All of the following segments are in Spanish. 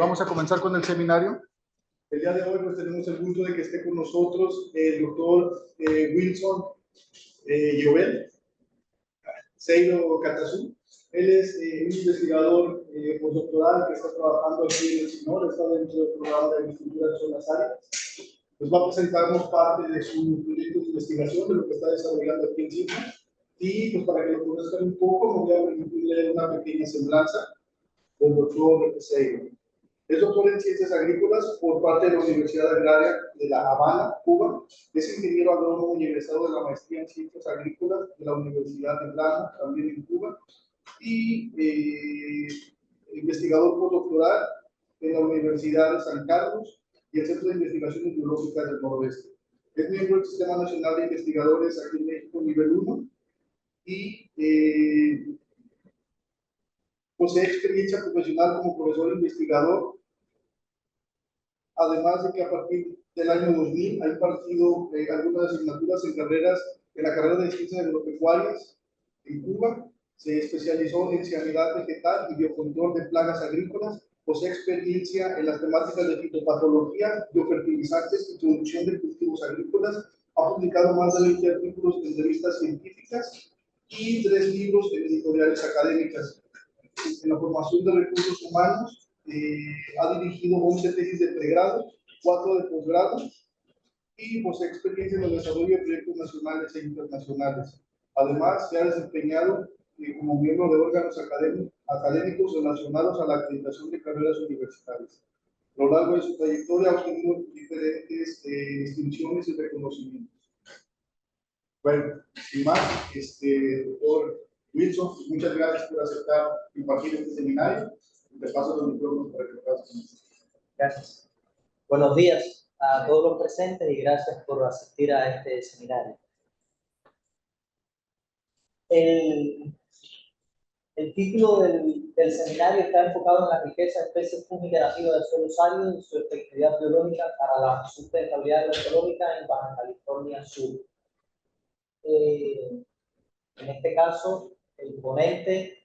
Vamos a comenzar con el seminario. El día de hoy pues, tenemos el gusto de que esté con nosotros el doctor Wilson Jovel Seiro Catazú. Él es un investigador postdoctoral que está trabajando aquí en el CINOR, está dentro del programa de agricultura de zonas áridas. Nos va a presentarnos parte de su proyecto de investigación, de lo que está desarrollando aquí en CINOR. Y pues para que lo conozcan un poco, me voy a permitirle una pequeña semblanza del doctor Seiro. Es doctor en Ciencias Agrícolas por parte de la Universidad Agraria de La Habana, Cuba. Es ingeniero agrónomo y egresado de la maestría en Ciencias Agrícolas de la Universidad de Granada, también en Cuba. Y investigador postdoctoral en la Universidad de San Carlos y el Centro de Investigaciones Biológicas del Noroeste. Es miembro del Sistema Nacional de Investigadores aquí en México, nivel 1. Y posee experiencia profesional como profesor investigador, además de que a partir del año 2000 ha impartido algunas asignaturas en la carrera de Ciencias Agropecuarias en Cuba. Se especializó en sanidad vegetal y biocontrol de plagas agrícolas. Posee experiencia en las temáticas de fitopatología, biofertilizantes y producción de cultivos agrícolas. Ha publicado más de 20 artículos en revistas científicas y 3 libros en editoriales académicas. En la formación de recursos humanos, ha dirigido 11 tesis de pregrado, 4 de posgrado y posee experiencia en el desarrollo de proyectos nacionales e internacionales. Además, se ha desempeñado como miembro de órganos académicos relacionados a la acreditación de carreras universitarias. A lo largo de su trayectoria ha obtenido diferentes distinciones y reconocimientos. Bueno, sin más, doctor Wilson, muchas gracias por aceptar impartir este seminario. Te paso los micrófonos para que lo hagas. Gracias. Buenos días a todos los presentes y gracias por asistir a este seminario. El título del seminario está enfocado en la riqueza de especies fúngicas nativas del suelo árido y su efectividad biológica para la sustentabilidad ecológica en Baja California Sur. En este caso, el ponente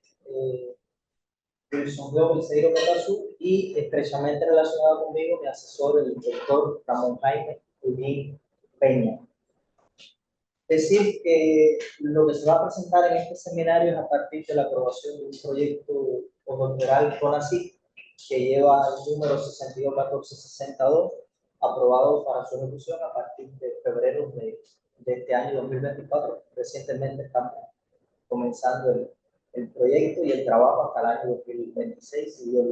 Wilson Jovel Seiro Catazú y estrechamente relacionado conmigo mi asesor, el doctor Ramón Jaime Ullín Peña. Decir que lo que se va a presentar en este seminario es a partir de la aprobación de un proyecto postdoctoral CONACYT que lleva el número 621462, aprobado para su ejecución a partir de febrero de este año 2024. Recientemente estamos comenzando el proyecto y el trabajo hasta el año 2026, si Dios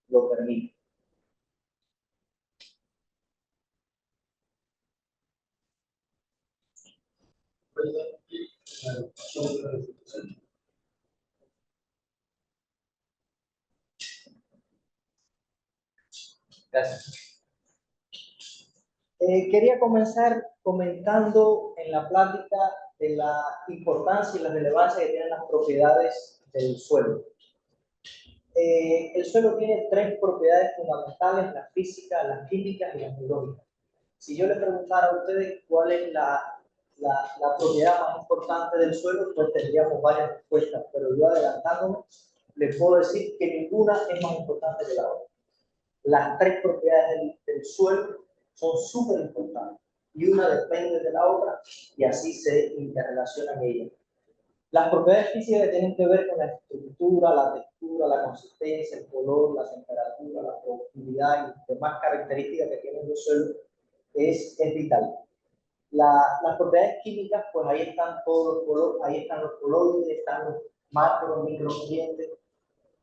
lo permite. Gracias. Quería comenzar comentando en la plática de la importancia y la relevancia que tienen las propiedades del suelo. El suelo tiene 3 propiedades fundamentales: las físicas, las químicas y las biológicas. Si yo le preguntara a ustedes cuál es la propiedad más importante del suelo, pues tendríamos varias respuestas, pero yo adelantándome, les puedo decir que ninguna es más importante que la otra. Las 3 propiedades del suelo son súper importantes y una depende de la otra y así se interrelacionan ellas. Las propiedades físicas tienen que ver con la estructura, la textura, la consistencia, el color, la temperatura, la profundidad y demás características que tienen los suelos es vital. Las propiedades químicas, pues ahí están todos los colores, ahí están los coloides, están los macro, micronutrientes,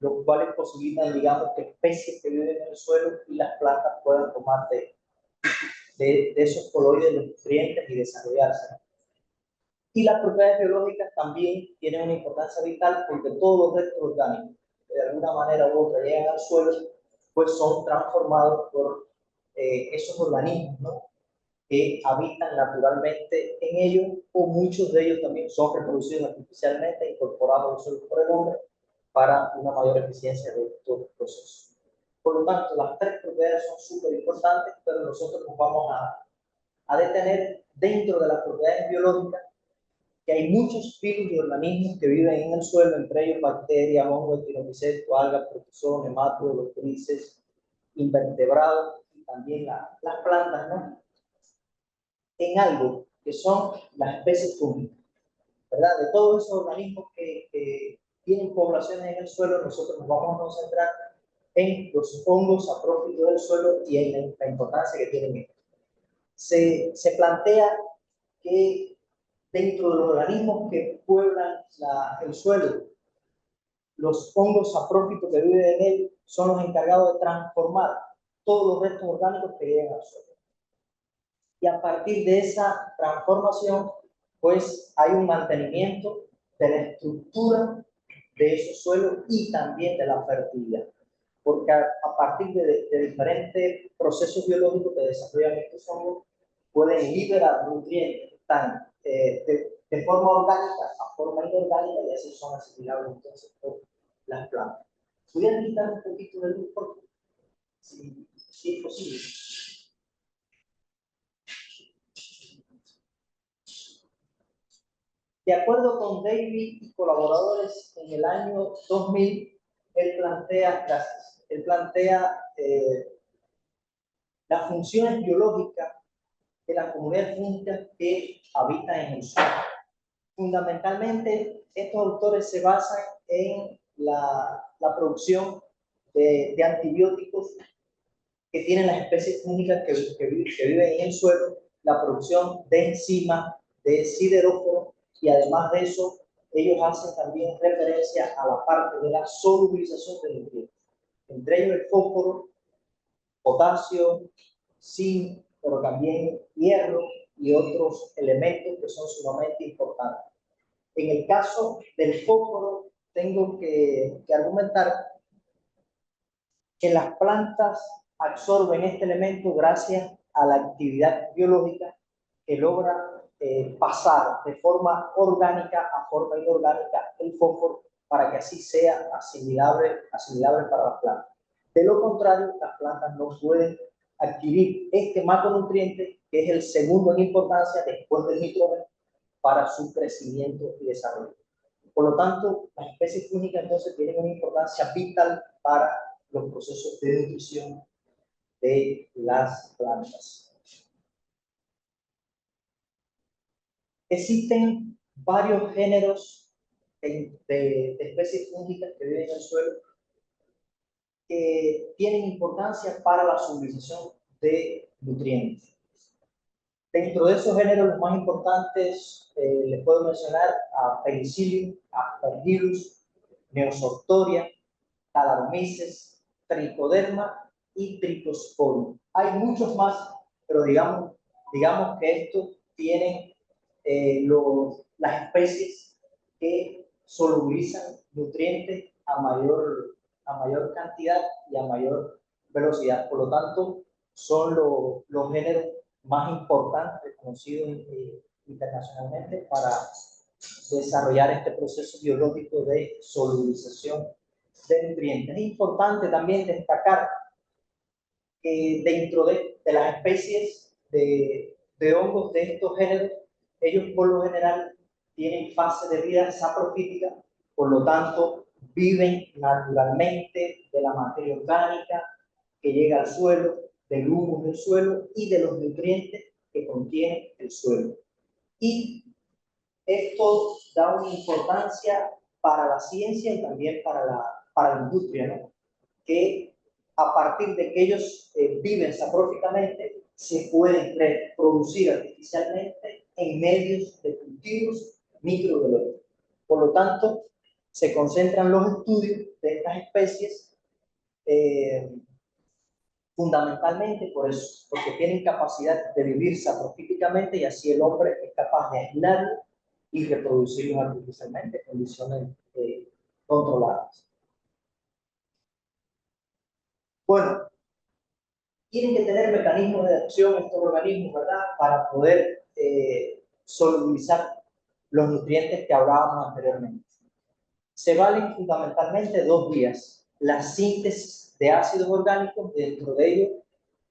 los cuales posibilitan, digamos, que especies que viven en el suelo y las plantas puedan tomar de esos coloides los nutrientes y desarrollarse. Y las propiedades biológicas también tienen una importancia vital porque todos los restos orgánicos que de alguna manera u otra llegan al suelo, pues son transformados por esos organismos, ¿no?, que habitan naturalmente en ellos, o muchos de ellos también son reproducidos artificialmente, incorporados al suelo por el hombre para una mayor eficiencia de estos procesos. Por lo tanto, las 3 propiedades son súper importantes, pero nosotros nos vamos a detener dentro de las propiedades biológicas, que hay muchos virus y organismos que viven en el suelo, entre ellos bacterias, hongos, echinocystis, algas, protozoos, nematodos, lombrices, invertebrados y también las plantas, ¿no? En algo que son las especies fúngicas, ¿verdad? De todos esos organismos que tienen poblaciones en el suelo, nosotros nos vamos a concentrar en los hongos saprófitos del suelo y en la importancia que tienen estos. Se plantea que dentro de los organismos que pueblan el suelo, los hongos saprófitos que viven en él son los encargados de transformar todos los restos orgánicos que llegan al suelo. Y a partir de esa transformación, pues hay un mantenimiento de la estructura de esos suelos y también de la fertilidad. Porque a partir de diferentes procesos biológicos que desarrollan estos hongos, pueden liberar nutrientes que están de forma orgánica a forma inorgánica y así son asimilables entonces por las plantas. ¿Pudieran quitar un poquito de luz, por favor? Si es posible. De acuerdo con David y colaboradores, en el año 2000, él plantea las funciones biológicas de la comunidad fúngica que habitan en el suelo. Fundamentalmente, estos autores se basan en la producción de antibióticos que tienen las especies fúngicas que viven en el suelo, la producción de enzimas, de sideróforos, y además de eso, ellos hacen también referencia a la parte de la solubilización de nutrientes. Entre ellos el fósforo, potasio, zinc, pero también hierro y otros elementos que son sumamente importantes. En el caso del fósforo, tengo que argumentar que las plantas absorben este elemento gracias a la actividad biológica que logra pasar de forma orgánica a forma inorgánica el fósforo para que así sea asimilable para las plantas. De lo contrario, las plantas no pueden adquirir este macronutriente, que es el segundo en importancia después del nitrógeno, para su crecimiento y desarrollo. Por lo tanto, las especies fúngicas entonces tienen una importancia vital para los procesos de nutrición de las plantas. Existen varios géneros de especies fúngicas que viven en el suelo que tienen importancia para la suministración de nutrientes. Dentro de esos géneros, los más importantes, les puedo mencionar a Penicillium, Aspergillus, Neosoctoria, Talaromyces, Trichoderma y Trichosporium. Hay muchos más, pero digamos que estos tienen las especies que solubilizan nutrientes a mayor cantidad y a mayor velocidad. Por lo tanto, son los géneros más importantes conocidos internacionalmente para desarrollar este proceso biológico de solubilización de nutrientes. Es importante también destacar que dentro de las especies de hongos de estos géneros, ellos por lo general tienen fase de vida saprofítica, por lo tanto viven naturalmente de la materia orgánica que llega al suelo, del humus del suelo y de los nutrientes que contiene el suelo. Y esto da una importancia para la ciencia y también para la industria, ¿no? Que a partir de que ellos viven sapróficamente, se pueden reproducir artificialmente en medios de cultivos microbiológicos. Por lo tanto, se concentran los estudios de estas especies fundamentalmente por eso, porque tienen capacidad de vivir saprofíticamente y así el hombre es capaz de aislarlo y reproducirlos artificialmente en condiciones controladas. Bueno, tienen que tener mecanismos de acción estos organismos, ¿verdad? Para poder solubilizar los nutrientes que hablábamos anteriormente. Se valen fundamentalmente dos vías: la síntesis de ácidos orgánicos, dentro de ellos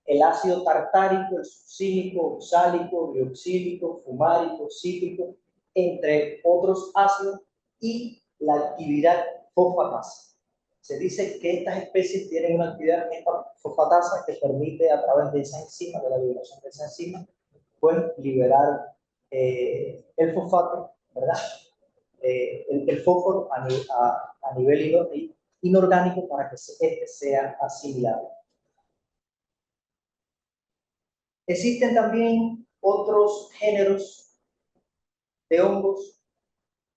el ácido tartárico, el succínico, oxálico, dioxílico, fumárico, cítrico, entre otros ácidos, y la actividad fosfatasa. Se dice que estas especies tienen una actividad en esta fosfatasa que permite a través de esa enzima, de la liberación de esa enzima, pues liberar el fosfato, ¿verdad? El fósforo a nivel inorgánico para que este sea asimilado. Existen también otros géneros de hongos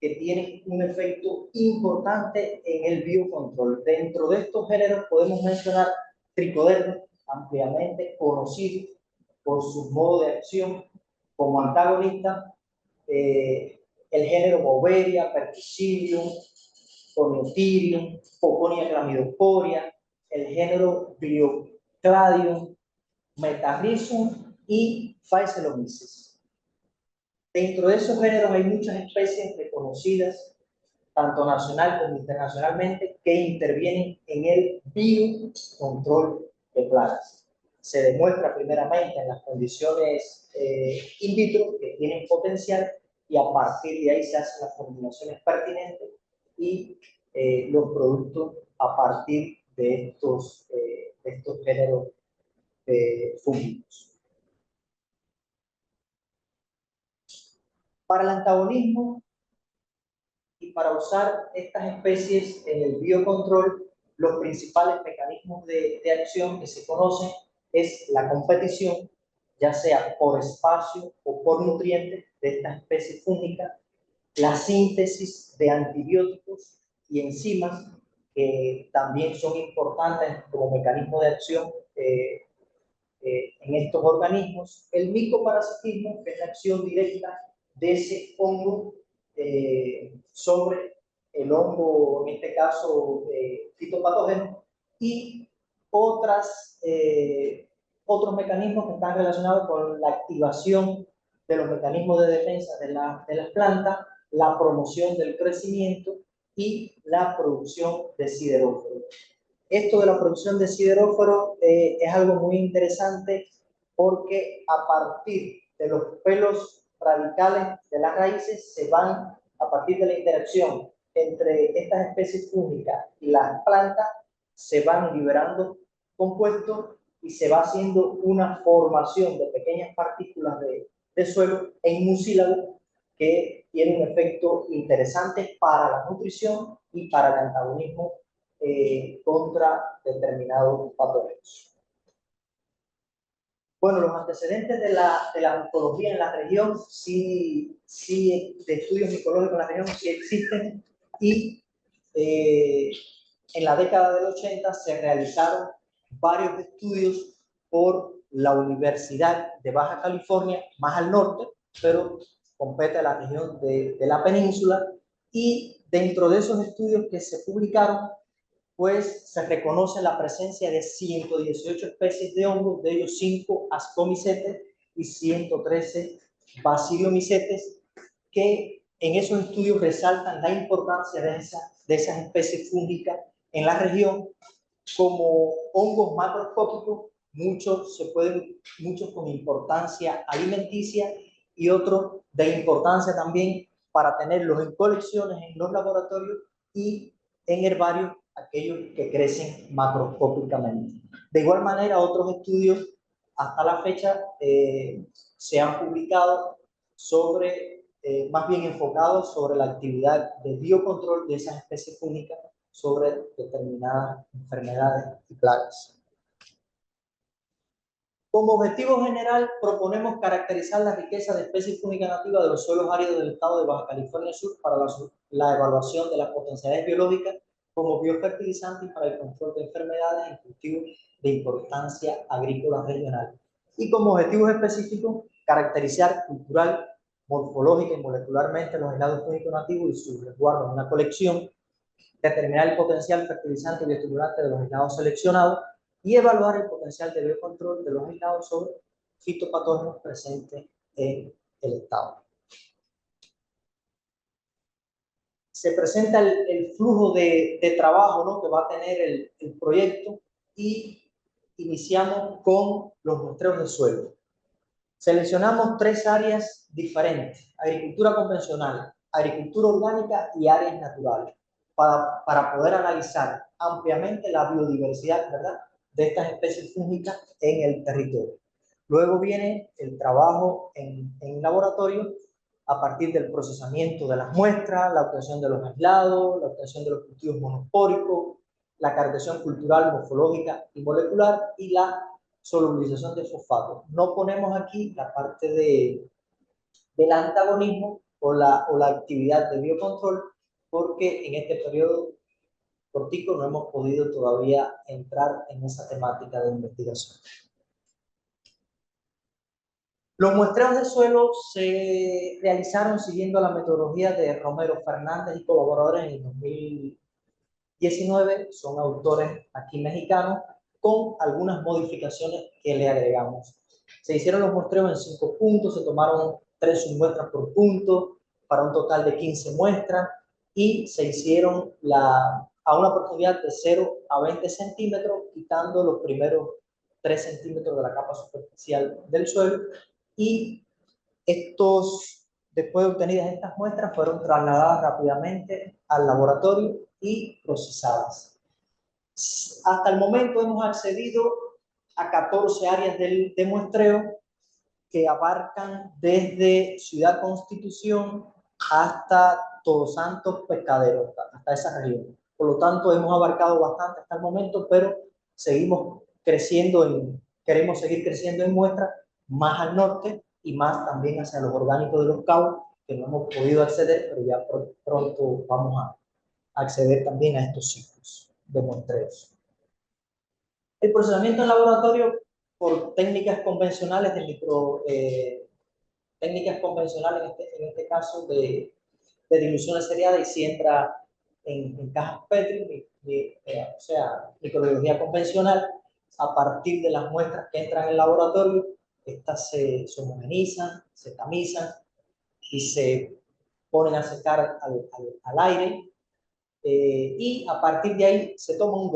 que tienen un efecto importante en el biocontrol. Dentro de estos géneros podemos mencionar tricoderma, ampliamente conocido por su modo de acción como antagonista, el género Boveria, Perticillium, Coniotherium, Poconia gramidosporia, el género Gliocladium, Metarrhizum y Phaeolomyces. Dentro de esos géneros hay muchas especies reconocidas, tanto nacional como internacionalmente, que intervienen en el biocontrol de plagas. Se demuestra primeramente en las condiciones in vitro que tienen potencial y a partir de ahí se hacen las combinaciones pertinentes y los productos a partir de estos géneros fúngicos. Para el antagonismo y para usar estas especies en el biocontrol, los principales mecanismos de acción que se conocen es la competición, ya sea por espacio o por nutrientes de estas especies fúngicas, la síntesis de antibióticos y enzimas, que también son importantes como mecanismo de acción en estos organismos, el micoparasitismo, que es la acción directa de ese hongo sobre el hongo, en este caso fitopatógeno, y otros mecanismos que están relacionados con la activación de los mecanismos de defensa de las plantas, la promoción del crecimiento y la producción de sideróforos. Esto de la producción de sideróforos es algo muy interesante porque a partir de los pelos radicales de las raíces se van, a partir de la interacción entre estas especies fúngicas y las plantas, se van liberando compuestos y se va haciendo una formación de pequeñas partículas de suelo en mucílago que tiene un efecto interesante para la nutrición y para el antagonismo contra determinados patógenos. Bueno, los antecedentes de la micología en la región, sí, de estudios micológicos en la región, sí existen, y en la década del 80 se realizaron varios estudios por la Universidad de Baja California, más al norte, pero compete a la región de la península, y dentro de esos estudios que se publicaron, pues se reconoce la presencia de 118 especies de hongos, de ellos 5 ascomicetes y 113 baciliomicetes, que en esos estudios resaltan la importancia de esas especies fúngicas en la región como hongos macroscópicos, muchos con importancia alimenticia y otros de importancia también para tenerlos en colecciones en los laboratorios y en herbarios, aquellos que crecen macroscópicamente. De igual manera, otros estudios hasta la fecha se han publicado sobre, más bien enfocados sobre la actividad de biocontrol de esas especies fúngicas sobre determinadas enfermedades y plagas. Como objetivo general, proponemos caracterizar la riqueza de especies fúngicas nativas de los suelos áridos del estado de Baja California Sur para la evaluación de las potencialidades biológicas como biofertilizantes para el control de enfermedades en cultivos de importancia agrícola regional. Y como objetivos específicos, caracterizar cultural, morfológica y molecularmente los aislados fúngicos nativos y sus resguardos en una colección, determinar el potencial fertilizante y bioestimulante de los aislados seleccionados y evaluar el potencial de biocontrol de los aislados sobre fitopatógenos presentes en el estado. Se presenta el flujo de trabajo, ¿no?, que va a tener el proyecto, y iniciamos con los muestreos de suelo. Seleccionamos 3 áreas diferentes: agricultura convencional, agricultura orgánica y áreas naturales. para poder analizar ampliamente la biodiversidad, ¿verdad?, de estas especies fúngicas en el territorio. Luego viene el trabajo en laboratorio a partir del procesamiento de las muestras, la obtención de los aislados, la obtención de los cultivos monospóricos, la caracterización cultural, morfológica y molecular y la solubilización de fosfatos. No ponemos aquí la parte del antagonismo o la actividad de biocontrol porque en este periodo cortico no hemos podido todavía entrar en esa temática de investigación. Los muestreos de suelo se realizaron siguiendo la metodología de Romero Fernández y colaboradores en el 2019, son autores aquí mexicanos, con algunas modificaciones que le agregamos. Se hicieron los muestreos en 5 puntos, se tomaron 3 submuestras por punto, para un total de 15 muestras, y se hicieron a una profundidad de 0 a 20 centímetros, quitando los primeros 3 centímetros de la capa superficial del suelo, y después de obtenidas estas muestras, fueron trasladadas rápidamente al laboratorio y procesadas. Hasta el momento hemos accedido a 14 áreas de muestreo que abarcan desde Ciudad Constitución hasta Todos Santos, Pescadero, hasta esa región. Por lo tanto, hemos abarcado bastante hasta el momento, pero seguimos creciendo, queremos seguir creciendo en muestras más al norte y más también hacia los orgánicos de Los Cabos, que no hemos podido acceder, pero ya pronto vamos a acceder también a estos ciclos de muestreos. El procesamiento en laboratorio por técnicas convencionales técnicas convencionales en este caso de diluciones seriadas y siembra en cajas Petri, o sea, microbiología convencional. A partir de las muestras que entran en el laboratorio, estas se homogenizan, se tamizan y se ponen a secar al aire, y a partir de ahí se toma un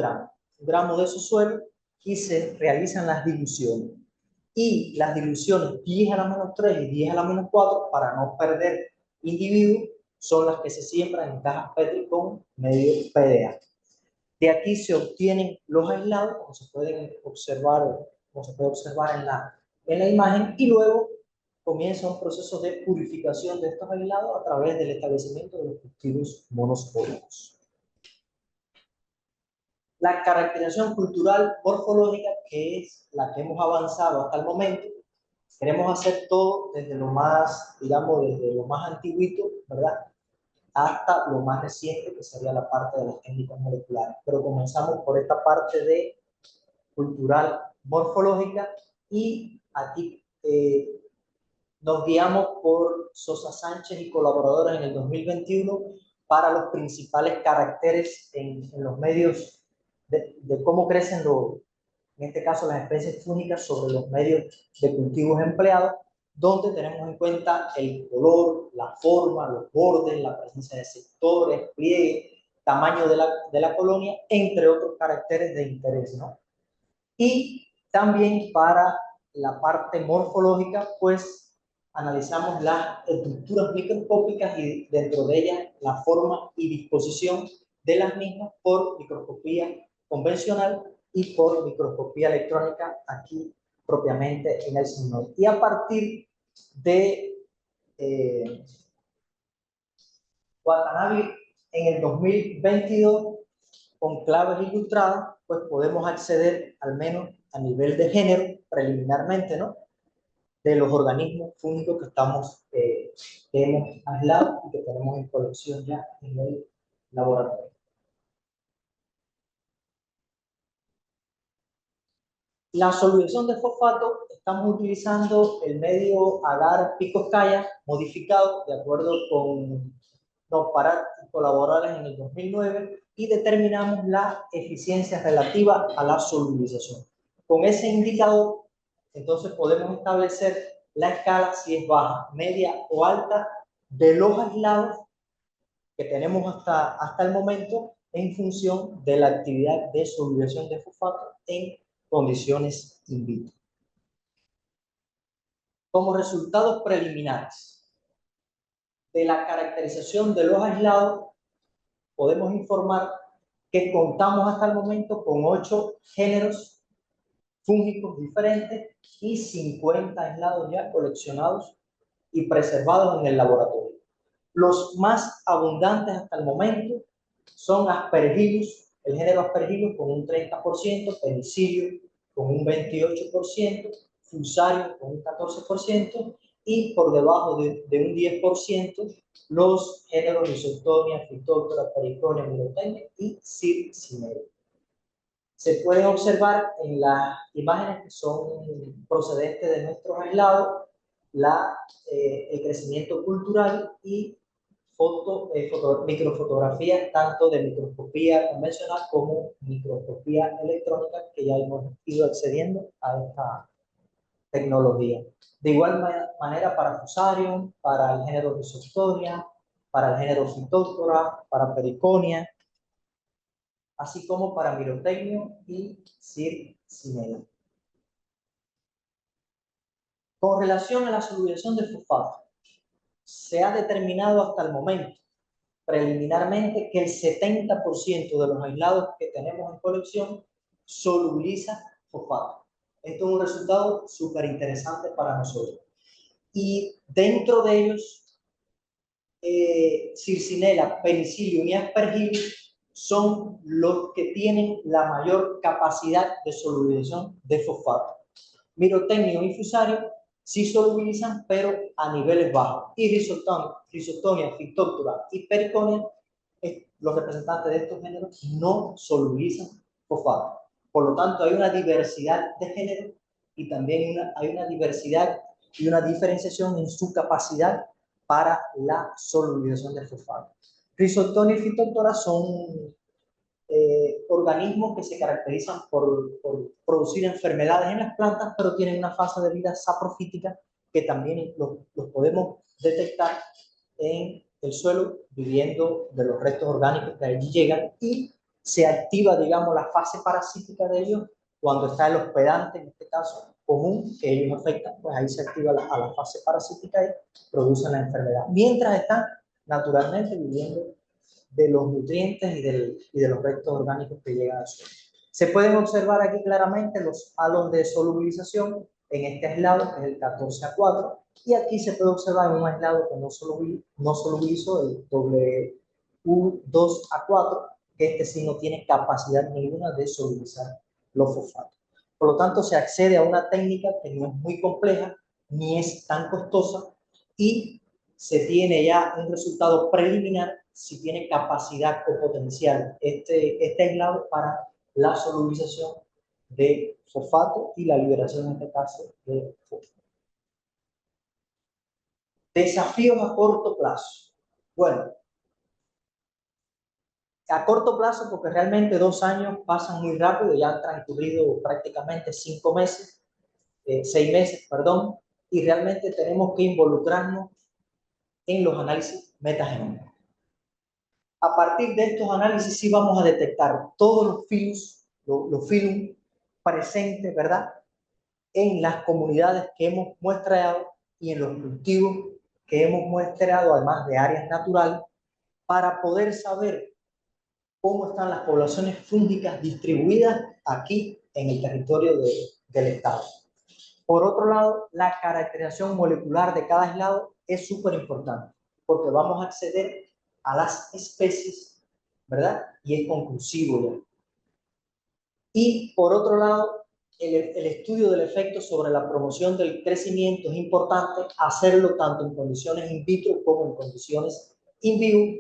gramo de su suelo y se realizan las diluciones. Y las diluciones 10 a la menos 3 y 10 a la menos 4, para no perder individuos, son las que se siembran en cajas Petri con medio PDA. De aquí se obtienen los aislados, como se puede observar en la imagen, y luego comienza un proceso de purificación de estos aislados a través del establecimiento de los cultivos monospóricos. La caracterización cultural morfológica, que es la que hemos avanzado hasta el momento, queremos hacer todo desde lo más, digamos, desde lo más antiguito, ¿verdad?, hasta lo más reciente, que sería la parte de las técnicas moleculares. Pero comenzamos por esta parte de cultural morfológica, y aquí nos guiamos por Sosa Sánchez y colaboradores en el 2021 para los principales caracteres en los medios de cómo crecen en este caso las especies fúngicas sobre los medios de cultivos empleados, donde tenemos en cuenta el color, la forma, los bordes, la presencia de sectores, pliegues, tamaño de la colonia, entre otros caracteres de interés, ¿no? Y también para la parte morfológica, pues analizamos las estructuras microscópicas y dentro de ellas la forma y disposición de las mismas por microscopía convencional y por microscopía electrónica aquí propiamente en el CIMNOR. Y a partir de Watanabe en el 2022, con claves ilustradas, pues podemos acceder al menos a nivel de género, preliminarmente, ¿no?, de los organismos fúngicos que hemos aislado y que tenemos en colección ya en el laboratorio. La solubilización de fosfato, estamos utilizando el medio agar-picoscaya modificado de acuerdo con Nopparat y colaboradores en el 2009, y determinamos la eficiencia relativa a la solubilización. Con ese indicador, entonces podemos establecer la escala si es baja, media o alta de los aislados que tenemos hasta el momento en función de la actividad de solubilización de fosfato en condiciones in vitro. Como resultados preliminares de la caracterización de los aislados, podemos informar que contamos hasta el momento con 8 géneros fúngicos diferentes y 50 aislados ya coleccionados y preservados en el laboratorio. Los más abundantes hasta el momento son Aspergillus, el género Aspergillus con un 30%, Penicillium con un 28%, Fusarium con un 14% y por debajo de un 10% los géneros Rhizoctonia, Phytophthora, Periconia, Mirotemia y Circinella. Se pueden observar en las imágenes que son procedentes de nuestros aislados el crecimiento cultural y microfotografías tanto de microscopía convencional como microscopía electrónica, que ya hemos ido accediendo a esta tecnología. De igual manera para Fusarium, para el género Rhizoctonia, para el género Phytophthora, para Periconia, así como para Mirotemio y Circinella. Con relación a la solubilización de fosfato, se ha determinado hasta el momento, preliminarmente, que el 70% de los aislados que tenemos en colección solubiliza fosfato. Esto es un resultado súper interesante para nosotros. Y dentro de ellos, Circinella, Penicillium y Aspergillus son los que tienen la mayor capacidad de solubilización de fosfato. Mirotemio y Fusarium sí solubilizan, pero a niveles bajos. Y Rhizoctonia, Phytophthora y Periconia, los representantes de estos géneros, no solubilizan fosfato. Por lo tanto, hay una diversidad de géneros y también hay una diversidad y una diferenciación en su capacidad para la solubilización de fosfato. Rhizoctonia y Phytophthora son organismos que se caracterizan por producir enfermedades en las plantas, pero tienen una fase de vida saprofítica que también los podemos detectar en el suelo, viviendo de los restos orgánicos que allí llegan, y se activa, digamos, la fase parasítica de ellos cuando está el hospedante, en este caso común, que ellos afectan, pues ahí se activa a la fase parasítica y producen la enfermedad. Mientras están naturalmente viviendo de los nutrientes y de los restos orgánicos que llegan al suelo. Se pueden observar aquí claramente los halos de solubilización en este aislado, que es el 14A4, y aquí se puede observar en un aislado que no solubilizó, el WU2A4, que este sí no tiene capacidad ninguna de solubilizar los fosfatos. Por lo tanto, se accede a una técnica que no es muy compleja, ni es tan costosa, y se tiene ya un resultado preliminar si tiene capacidad o potencial este aislado para la solubilización de fosfato y la liberación, en este caso, de fosfato. Desafíos a corto plazo. Bueno, a corto plazo, porque realmente 2 años pasan muy rápido, ya han transcurrido prácticamente 5 meses, 6 meses, perdón, y realmente tenemos que involucrarnos en los análisis metagenómicos. A partir de estos análisis sí vamos a detectar todos los filum presentes, ¿verdad?, en las comunidades que hemos muestreado y en los cultivos que hemos muestreado, además de áreas naturales, para poder saber cómo están las poblaciones fúngicas distribuidas aquí en el territorio del estado. Por otro lado, la caracterización molecular de cada aislado es súper importante, porque vamos a acceder a las especies, ¿verdad? Y es conclusivo ya. Y por otro lado, el estudio del efecto sobre la promoción del crecimiento es importante hacerlo tanto en condiciones in vitro como en condiciones in vivo,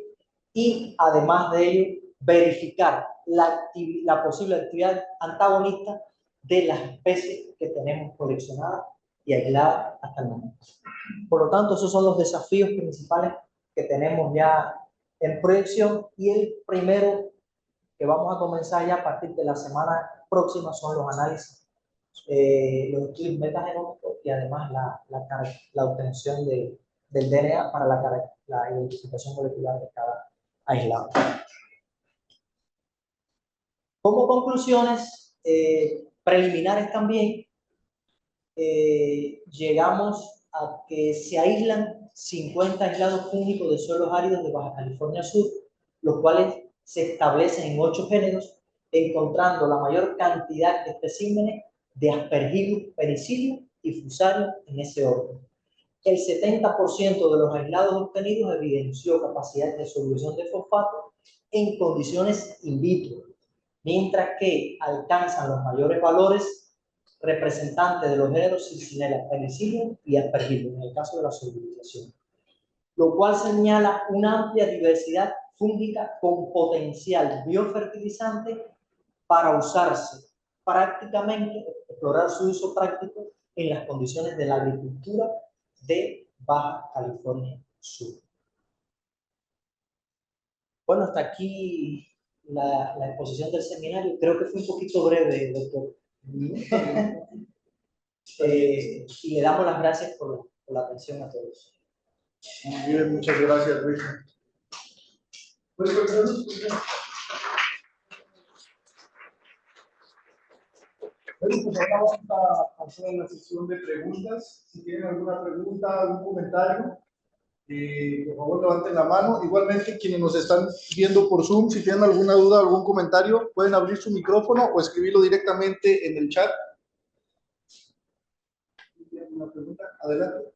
y además de ello, verificar la posible actividad antagonista de las especies que tenemos coleccionadas y aisladas hasta el momento. Por lo tanto, esos son los desafíos principales que tenemos ya en proyección, y el primero que vamos a comenzar ya a partir de la semana próxima son los análisis, los estudios metagenómicos y además la obtención del DNA para la identificación molecular de cada aislado. Como conclusiones preliminares también, llegamos a que se aíslan 50 aislados fúngicos de suelos áridos de Baja California Sur, los cuales se establecen en 8 géneros, encontrando la mayor cantidad de especímenes de Aspergillus, Penicillium y Fusarium en ese orden. El 70% de los aislados obtenidos evidenció capacidad de solución de fosfato en condiciones in vitro, mientras que alcanzan los mayores valores representantes de los géneros Cicinella, Penicillium y Aspergillus, en el caso de la solubilización, lo cual señala una amplia diversidad fúngica con potencial biofertilizante para usarse prácticamente, explorar su uso práctico en las condiciones de la agricultura de Baja California Sur. Bueno, hasta aquí la exposición del seminario. Creo que fue un poquito breve, doctor. Y le damos las gracias por la atención a todos. Muy bien, muchas gracias, Luis. Bueno, pues ahora vamos a pasar a la sesión de preguntas. Si tienen alguna pregunta, algún comentario, por favor levanten la mano. Igualmente, quienes nos están viendo por Zoom, si tienen alguna duda, algún comentario, pueden abrir su micrófono o escribirlo directamente en el chat. Si tienen una pregunta, adelante.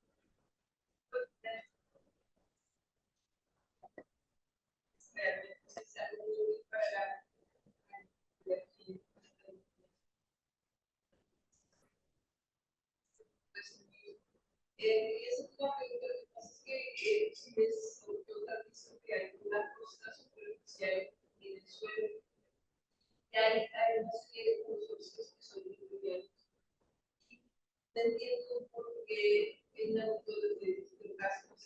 Esa es una pregunta. Lo que pasa es que Chines ha visto que hay una costa superficial en el suelo y hay una serie de consorcios que son incluidos. No entiendo por qué en algunos de los casos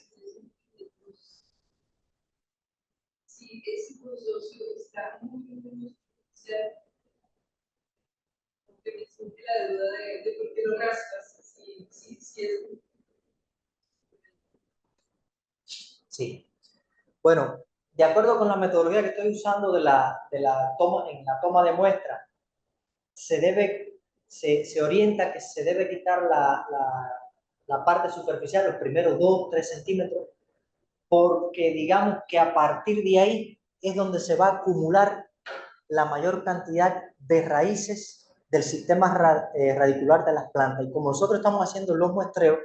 si ese consorcio está muy superficial, porque me surge la duda de por qué lo raspas si es. Sí. Bueno, de acuerdo con la metodología que estoy usando en la toma de muestra, se orienta que se debe quitar la parte superficial, los primeros 2-3 centímetros, porque digamos que a partir de ahí es donde se va a acumular la mayor cantidad de raíces del sistema radicular de las plantas. Y como nosotros estamos haciendo los muestreos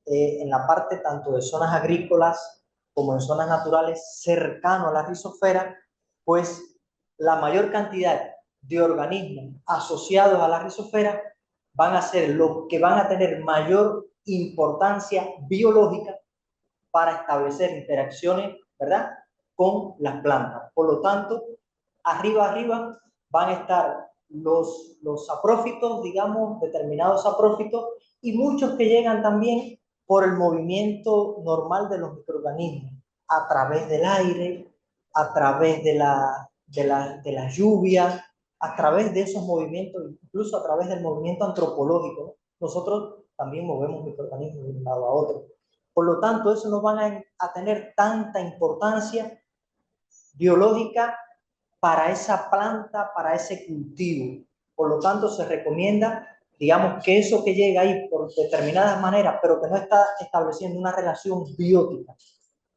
en la parte tanto de zonas agrícolas como en zonas naturales cercano a la rizosfera, pues la mayor cantidad de organismos asociados a la rizosfera van a ser los que van a tener mayor importancia biológica para establecer interacciones, ¿verdad?, con las plantas. Por lo tanto, arriba van a estar los saprófitos, digamos, determinados saprófitos, y muchos que llegan también por el movimiento normal de los microorganismos, a través del aire, a través de la lluvia, a través de esos movimientos, incluso a través del movimiento antropológico. Nosotros también movemos microorganismos de un lado a otro. Por lo tanto, eso no van a tener tanta importancia biológica para esa planta, para ese cultivo. Por lo tanto, se recomienda, digamos, que eso que llega ahí por determinadas maneras, pero que no está estableciendo una relación biótica,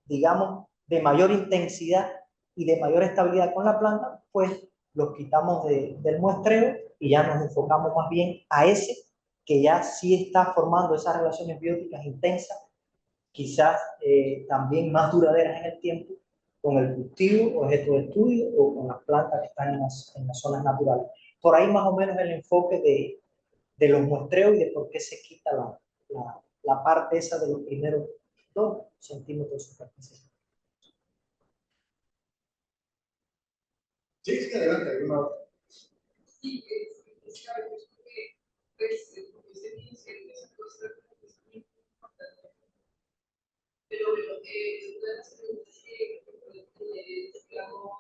digamos, de mayor intensidad y de mayor estabilidad con la planta, pues los quitamos del muestreo y ya nos enfocamos más bien a ese que ya sí está formando esas relaciones bióticas intensas, quizás también más duraderas en el tiempo, con el cultivo, objeto de estudio o con las plantas que están en las zonas naturales. Por ahí más o menos el enfoque de los muestreos y de por qué se quita la parte esa de los primeros 2 centímetros de superficie. Sí, adelante. Sí, es claro, porque pues, como usted dice, esa cosa es muy importante. Pero bueno, una de las preguntas que digamos,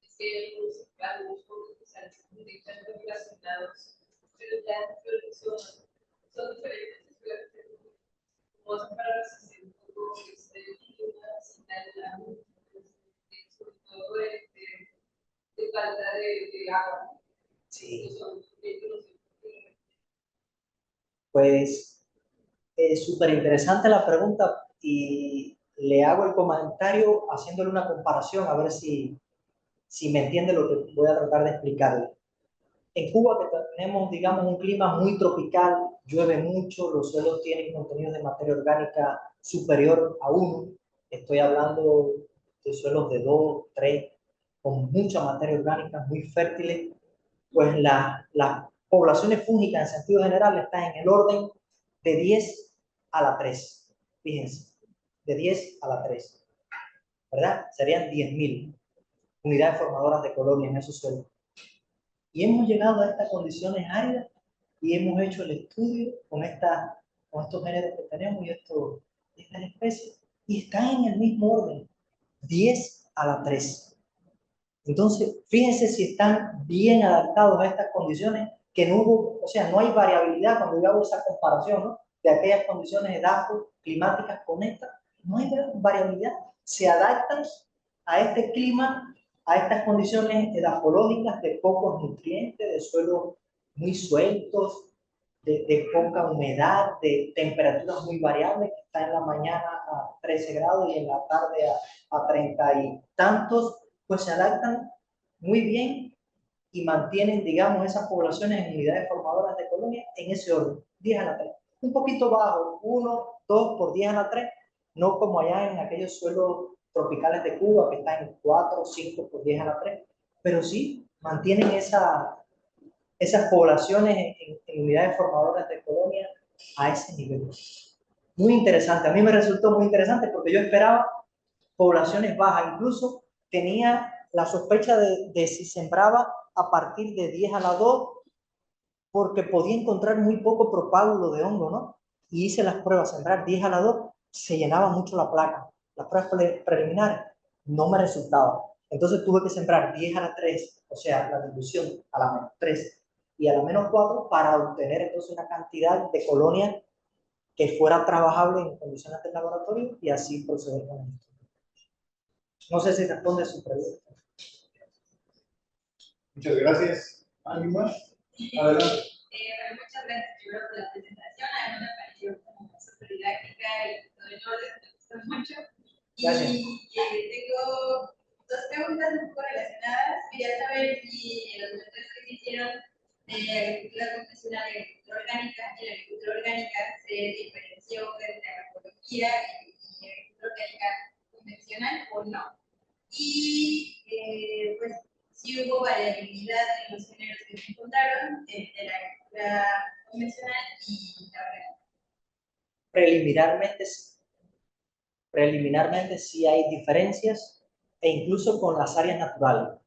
es que algunos fondos que se han directamente relacionados, pero ya son diferentes escuelas, como hacen para resistir un poco climas y tal, sobre todo de falta de agua. Sí. Pues súper interesante la pregunta y le hago el comentario haciéndole una comparación a ver si me entiende lo que voy a tratar de explicarle. En Cuba, que tenemos, digamos, un clima muy tropical, llueve mucho, los suelos tienen contenidos de materia orgánica superior a 1. Estoy hablando de suelos de 2, 3, con mucha materia orgánica, muy fértiles. Pues las poblaciones fúngicas en sentido general están en el orden de 10 a la 3. Fíjense, de 10 a la 3. ¿Verdad? Serían 10.000 unidades formadoras de colonia en esos suelos. Y hemos llegado a estas condiciones áridas y hemos hecho el estudio con estos géneros que tenemos y estas especies, y están en el mismo orden, 10 a la 3. Entonces, fíjense si están bien adaptados a estas condiciones, que no hubo, o sea, no hay variabilidad cuando yo hago esa comparación, ¿no? De aquellas condiciones climáticas con estas, no hay variabilidad, se adaptan a este clima, a estas condiciones edafológicas de pocos nutrientes, de suelos muy sueltos, de poca humedad, de temperaturas muy variables, que está en la mañana a 13 grados y en la tarde a 30 y tantos, pues se adaptan muy bien y mantienen, digamos, esas poblaciones en unidades formadoras de colonia en ese orden, 10 a la 3. Un poquito bajo, 1, 2 por 10 a la 3, no como allá en aquellos suelos tropicales de Cuba que están en 4 o 5 por 10 a la 3, pero sí mantienen esas poblaciones en unidades formadoras de colonia a ese nivel. Muy interesante, a mí me resultó muy interesante porque yo esperaba poblaciones bajas, incluso tenía la sospecha de si sembraba a partir de 10 a la 2, porque podía encontrar muy poco propágulo de hongo, ¿no? Y hice las pruebas, sembrar 10 a la 2, se llenaba mucho la placa. Las pruebas preliminares no me resultaban. Entonces tuve que sembrar 10 a la 3, o sea, la dilución a la menos 3 y a la menos 4 para obtener entonces una cantidad de colonias que fuera trabajable en condiciones de laboratorio y así proceder con esto. No sé si responde a su pregunta. Muchas gracias. ¿Alguien más? Adelante. Muchas gracias primero por la presentación. A mí me pareció como súper didáctica y todo en orden, me gustó mucho. Y tengo dos preguntas un poco relacionadas. Quería saber si en los métodos que se hicieron de agricultura convencional y agricultura orgánica, en la agricultura orgánica se diferenció entre agroecología y agricultura orgánica convencional o no. Y pues si hubo variabilidad en los géneros que se encontraron de la agricultura convencional y la orgánica. Preliminarmente sí hay diferencias, e incluso con las áreas naturales.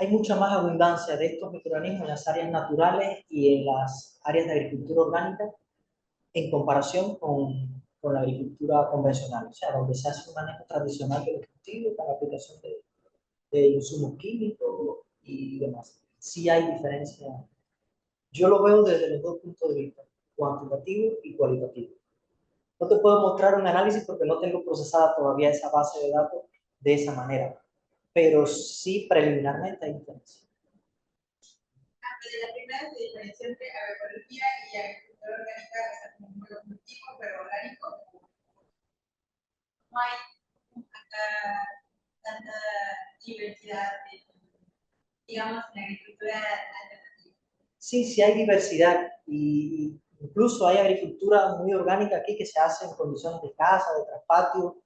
Hay mucha más abundancia de estos microorganismos en las áreas naturales y en las áreas de agricultura orgánica en comparación con la agricultura convencional, o sea, donde se hace un manejo tradicional de los cultivos con la aplicación de insumos químicos y demás. Sí hay diferencia. Yo lo veo desde los dos puntos de vista, cuantitativo y cualitativo. No te puedo mostrar un análisis porque no tengo procesada todavía esa base de datos de esa manera, pero sí preliminarmente hay diferencia. De la primera se diferencia entre agroecología y agricultura orgánica, o sea, como monocultivo, pero orgánico. No hay tanta diversidad, digamos, en la agricultura alternativa. Sí, sí hay diversidad y incluso hay agricultura muy orgánica aquí que se hace en condiciones de casa, de traspatio,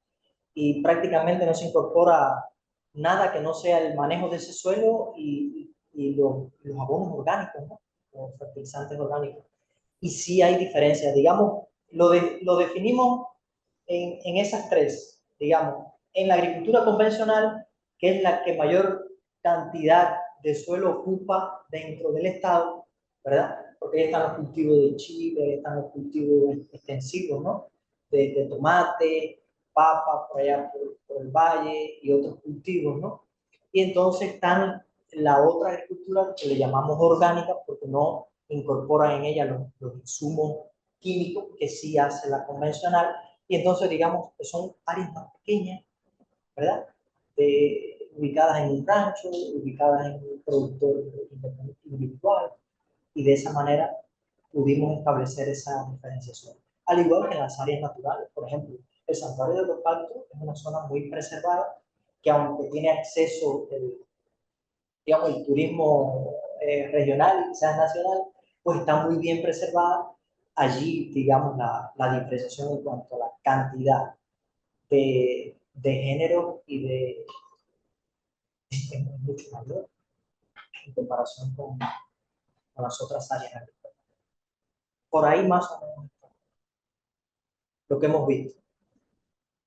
y prácticamente no se incorpora nada que no sea el manejo de ese suelo y los abonos orgánicos, ¿no? Los fertilizantes orgánicos. Y sí hay diferencias, digamos, lo definimos en esas tres, digamos, en la agricultura convencional, que es la que mayor cantidad de suelo ocupa dentro del estado, ¿verdad? Porque ahí están los cultivos de chile, ahí están los cultivos extensivos, ¿no? De tomate, papa, por allá por el valle y otros cultivos, ¿no? Y entonces están la otra agricultura que le llamamos orgánica porque no incorpora en ella los insumos químicos que sí hace la convencional, y entonces digamos que son áreas más pequeñas, ¿verdad? Ubicadas en un rancho, ubicadas en un productor individual, y de esa manera pudimos establecer esa diferenciación. al igual que en las áreas naturales. Por ejemplo, el Santuario de los Pastos es una zona muy preservada que aunque tiene acceso, digamos, el turismo regional y quizás nacional, pues está muy bien preservada. Allí, digamos, la diferenciación en cuanto a la cantidad de género y de es mucho mayor en comparación con las otras áreas agrícolas. Por ahí más o menos lo que hemos visto,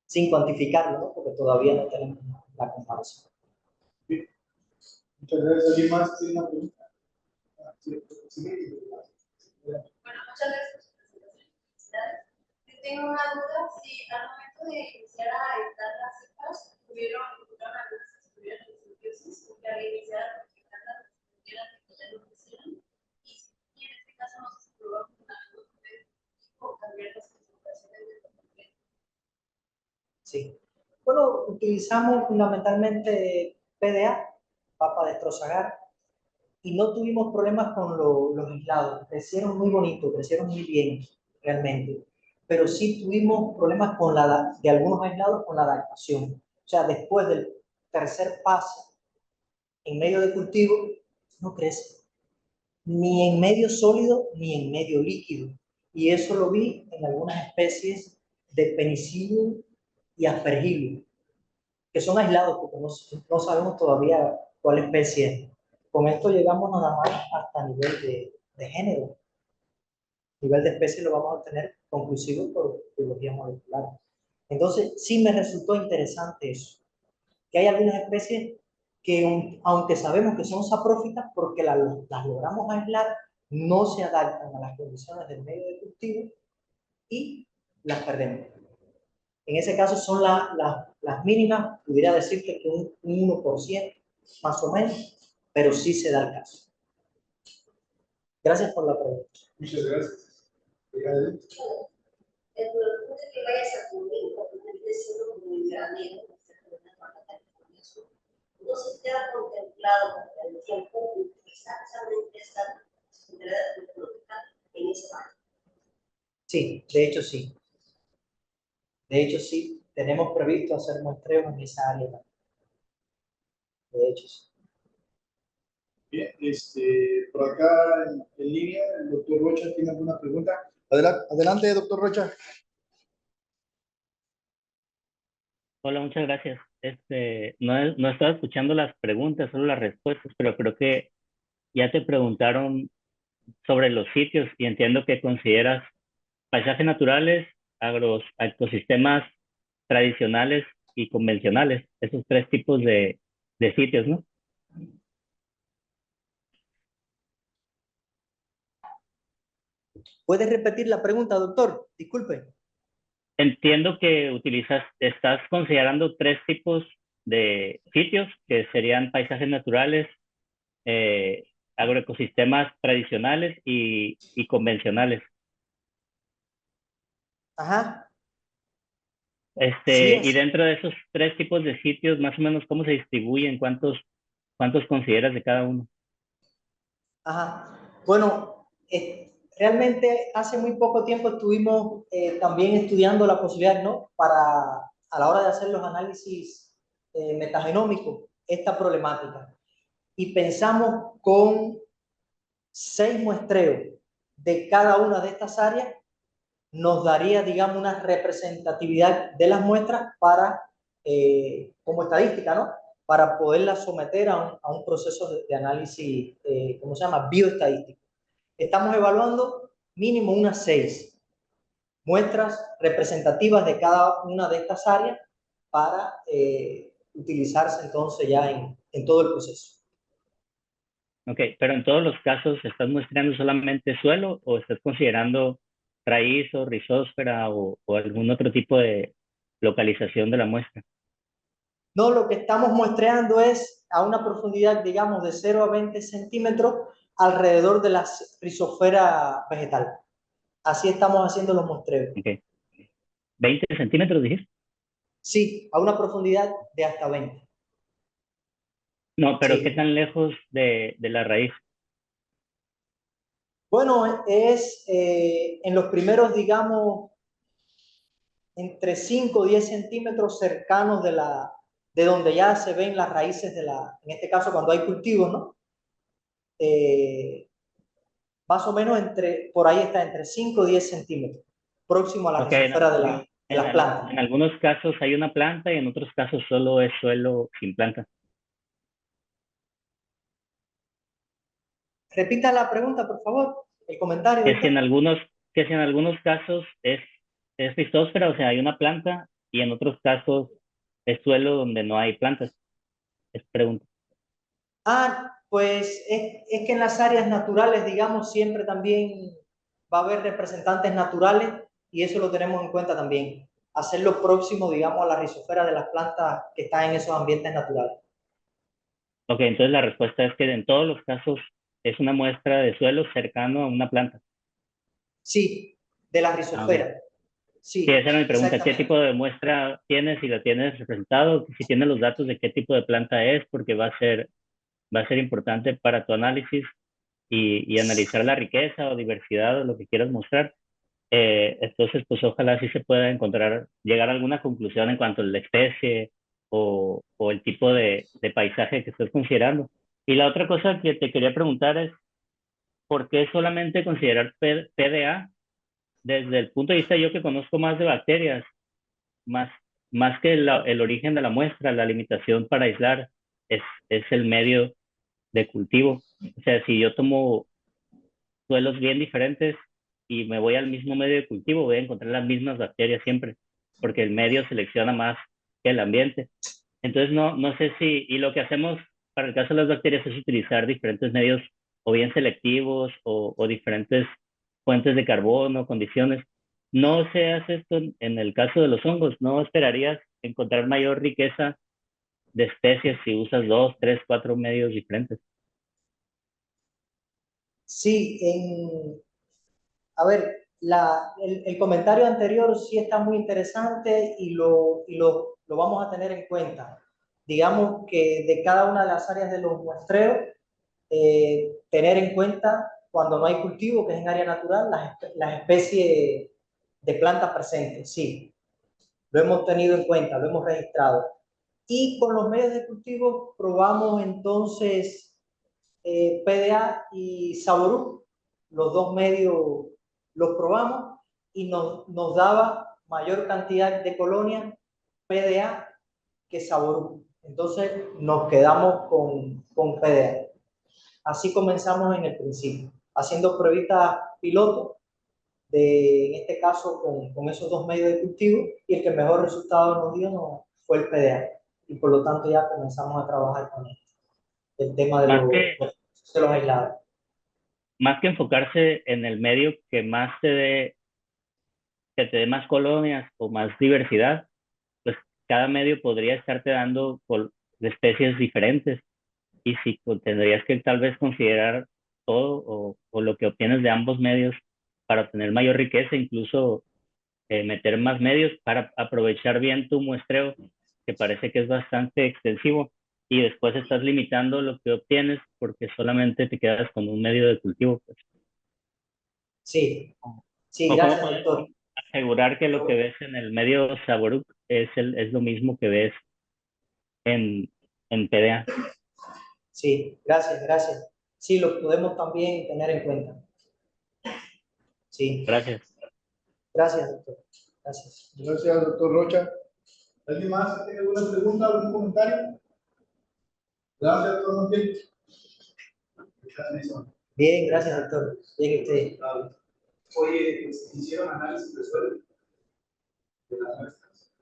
sin cuantificarlo, ¿no? Porque todavía no tenemos la comparación. Bien. Muchas gracias. ¿Alguien más tiene una pregunta? Sí, sí. Bueno, muchas gracias por su presentación. Yo tengo una duda, si al momento de iniciar a editar las cifras, encontraron algunas que estuvieran en síntesis, que al iniciar a proyectar las tuvieran que ya lo hicieron, y en este caso no se probó con algo de tipo cambiar las presentaciones de documento. Sí. Bueno, utilizamos fundamentalmente PDA, papa de Estrozagar, y no tuvimos problemas con los aislados. Crecieron muy bonito, crecieron muy bien, realmente. Pero sí tuvimos problemas con de algunos aislados con la adaptación. O sea, después del tercer paso en medio de cultivo, no crece. Ni en medio sólido, ni en medio líquido. Y eso lo vi en algunas especies de Penicillium y Aspergillus, que son aislados porque no sabemos todavía cuál especie es. Con esto llegamos nada más hasta nivel de género. Nivel de especie lo vamos a tener conclusivo por biología molecular. Entonces, sí me resultó interesante eso. Que hay algunas especies que, aunque sabemos que son saprófitas, porque las logramos aislar, no se adaptan a las condiciones del medio de cultivo y las perdemos. En ese caso son las mínimas, pudiera decirte que un 1%, más o menos, pero sí se da el caso. Gracias por la pregunta. Muchas gracias. El producto que vayas a cubrir, porque viene siendo como el granero, no se queda contemplado por el tiempo exactamente esta posibilidad de producir en ese año. Sí, de hecho sí. De hecho sí, tenemos previsto hacer muestreos en esa área. De hecho sí. Bien, por acá en línea, el doctor Rocha tiene alguna pregunta. Adelante, doctor Rocha. Hola, muchas gracias. No estaba escuchando las preguntas, solo las respuestas, pero creo que ya te preguntaron sobre los sitios y entiendo que consideras paisajes naturales, ecosistemas tradicionales y convencionales, esos tres tipos de sitios, ¿no? ¿Puedes repetir la pregunta, doctor? Disculpe. Entiendo que estás considerando tres tipos de sitios, que serían paisajes naturales, eh, agroecosistemas tradicionales y convencionales. Ajá. Sí Y es. dentro de esos tres tipos de sitios, más o menos, ¿cómo se distribuyen? ¿Cuántos consideras de cada uno? Ajá. Bueno, realmente hace muy poco tiempo estuvimos también estudiando la posibilidad, ¿no? A la hora de hacer los análisis metagenómicos, esta problemática. Y pensamos con 6 muestreos de cada una de estas áreas, nos daría, digamos, una representatividad de las muestras como estadística, ¿no? Para poderlas someter a un proceso de análisis, ¿cómo se llama? Bioestadístico. Estamos evaluando mínimo unas 6 muestras representativas de cada una de estas áreas para utilizarse entonces ya en todo el proceso. Ok, pero en todos los casos, ¿estás muestreando solamente suelo o estás considerando raíz o rizósfera o algún otro tipo de localización de la muestra? No, lo que estamos muestreando es a una profundidad, digamos, de 0 a 20 centímetros alrededor de la rizosfera vegetal. Así estamos haciendo los muestreos. Ok. ¿20 centímetros dijiste? Sí, a una profundidad de hasta 20. No, pero ¿qué Sí. tan lejos de la raíz? Bueno, es en los primeros, digamos, entre 5 o 10 centímetros cercanos de donde ya se ven las raíces en este caso cuando hay cultivos, ¿no? Más o menos por ahí está, entre 5 o 10 centímetros, próximo a la Ok, rizosfera de las plantas. en algunos casos hay una planta y en otros casos solo es suelo sin planta. Repita la pregunta, por favor, el comentario. Que si en algunos, que si en algunos casos es rizósfera, o sea, hay una planta, y en otros casos es suelo donde no hay plantas. Es pregunta. Pues es que en las áreas naturales, digamos, siempre también va a haber representantes naturales y eso lo tenemos en cuenta también. Hacerlo próximo, digamos, a la rizosfera de las plantas que están en esos ambientes naturales. Ok, entonces la respuesta es que en todos los casos es una muestra de suelo cercano a una planta. Sí, de la Ah, ok. rizosfera. Sí, Sí, esa era mi pregunta. ¿Qué exactamente. tipo de muestra tienes? Si la tienes representado, si tienes los datos de qué tipo de planta es, porque va a ser importante para tu análisis y analizar la riqueza o diversidad o lo que quieras mostrar. Entonces, pues ojalá sí se pueda encontrar, llegar a alguna conclusión en cuanto a la especie o el tipo de paisaje que estés considerando. Y la otra cosa que te quería preguntar es, ¿por qué solamente considerar PDA? Desde el punto de vista yo que conozco más de bacterias, más, más que el origen de la muestra, la limitación para aislar es el medio de cultivo. O sea, si yo tomo suelos bien diferentes y me voy al mismo medio de cultivo, voy a encontrar las mismas bacterias siempre, porque el medio selecciona más que el ambiente. Entonces, no sé si, y lo que hacemos para el caso de las bacterias es utilizar diferentes medios o bien selectivos o diferentes fuentes de carbono, condiciones. No se hace esto en el caso de los hongos, no esperarías encontrar mayor riqueza de especies si usas 2, 3, 4 medios diferentes. Sí, a ver, el comentario anterior sí está muy interesante y lo vamos a tener en cuenta. Digamos que de cada una de las áreas de los muestreos, tener en cuenta cuando no hay cultivo, que es en área natural, las especies de plantas presentes, sí, lo hemos tenido en cuenta, lo hemos registrado. Y con los medios de cultivo probamos entonces PDA y Saboru, los dos medios los probamos y nos daba mayor cantidad de colonias PDA que Saboru. Entonces nos quedamos con PDA. Así comenzamos en el principio, haciendo pruebitas piloto, en este caso con esos dos medios de cultivo, y el que mejor resultado nos dio fue el PDA. Y por lo tanto ya comenzamos a trabajar con el tema de Más de los aislados. más que enfocarse en el medio que más que te dé más colonias o más diversidad, pues cada medio podría estarte dando de especies diferentes y si tendrías que tal vez considerar todo o lo que obtienes de ambos medios para obtener mayor riqueza, incluso meter más medios para aprovechar bien tu muestreo, que parece que es bastante extensivo, y después estás limitando lo que obtienes porque solamente te quedas con un medio de cultivo. Pues. Sí, sí, ¿O cómo gracias, puedes doctor. asegurar que lo que ves en el medio Saboruc es lo mismo que ves en, en PDA? Sí, gracias, gracias. Sí, lo podemos también tener en cuenta. Sí, Gracias. gracias, doctor. Gracias. Gracias, doctor Rocha. ¿Alguien más tiene alguna pregunta, algún comentario? Gracias, doctor Montiel. Bien, gracias, doctor. Bien, usted. Oye, ¿hicieron análisis de suelo de las muestras?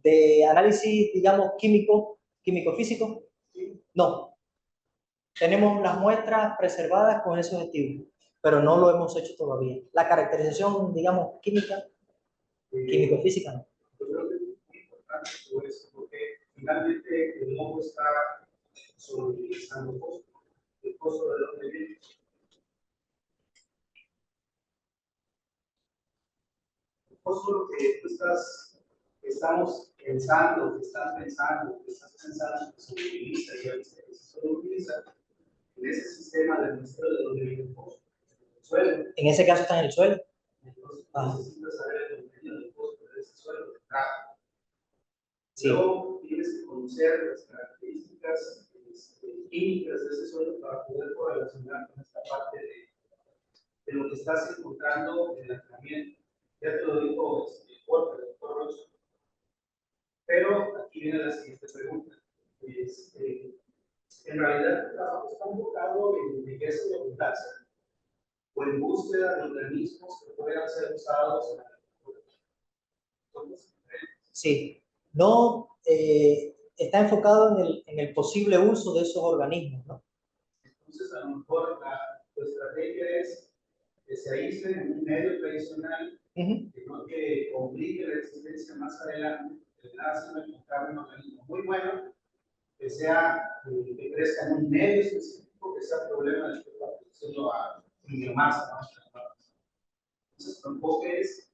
De análisis, digamos, químico-físico, no. Tenemos las muestras preservadas con ese objetivo, pero no lo hemos hecho todavía. La caracterización, digamos, química, químico-física, no. Yo creo que es muy importante todo eso, porque finalmente el hongo está sobreutilizando fósforo. El fósforo de dónde viene. El fósforo que tú estamos pensando, que estás pensando que se utiliza y ya viste que se solo utiliza en ese sistema de muestreo de dónde viene el fósforo. suelo. En ese caso está en el suelo. Entonces, Ah. necesitas saber el contenido del fósforo de ese suelo de entrada. Sí. Luego tienes que conocer las características químicas de ese suelo para poder correlacionar con esta parte de lo que estás encontrando en el tratamiento. Ya te lo dijo Jorge, el doctor Rosso. Pero aquí viene la siguiente pregunta. En realidad, el trabajo está enfocado en riqueza y abundancia o en búsqueda de organismos que puedan ser usados en la agricultura. Sí. No, está enfocado en el posible uso de esos organismos, ¿no? Entonces, a lo mejor tu estrategia es que se aíslen en un medio tradicional, que no que complique la existencia más adelante, que nada sirve encontrar un organismo muy bueno, que que crezca en un medio específico, que sea problema de la producción a biomasa. Entonces, tu enfoque es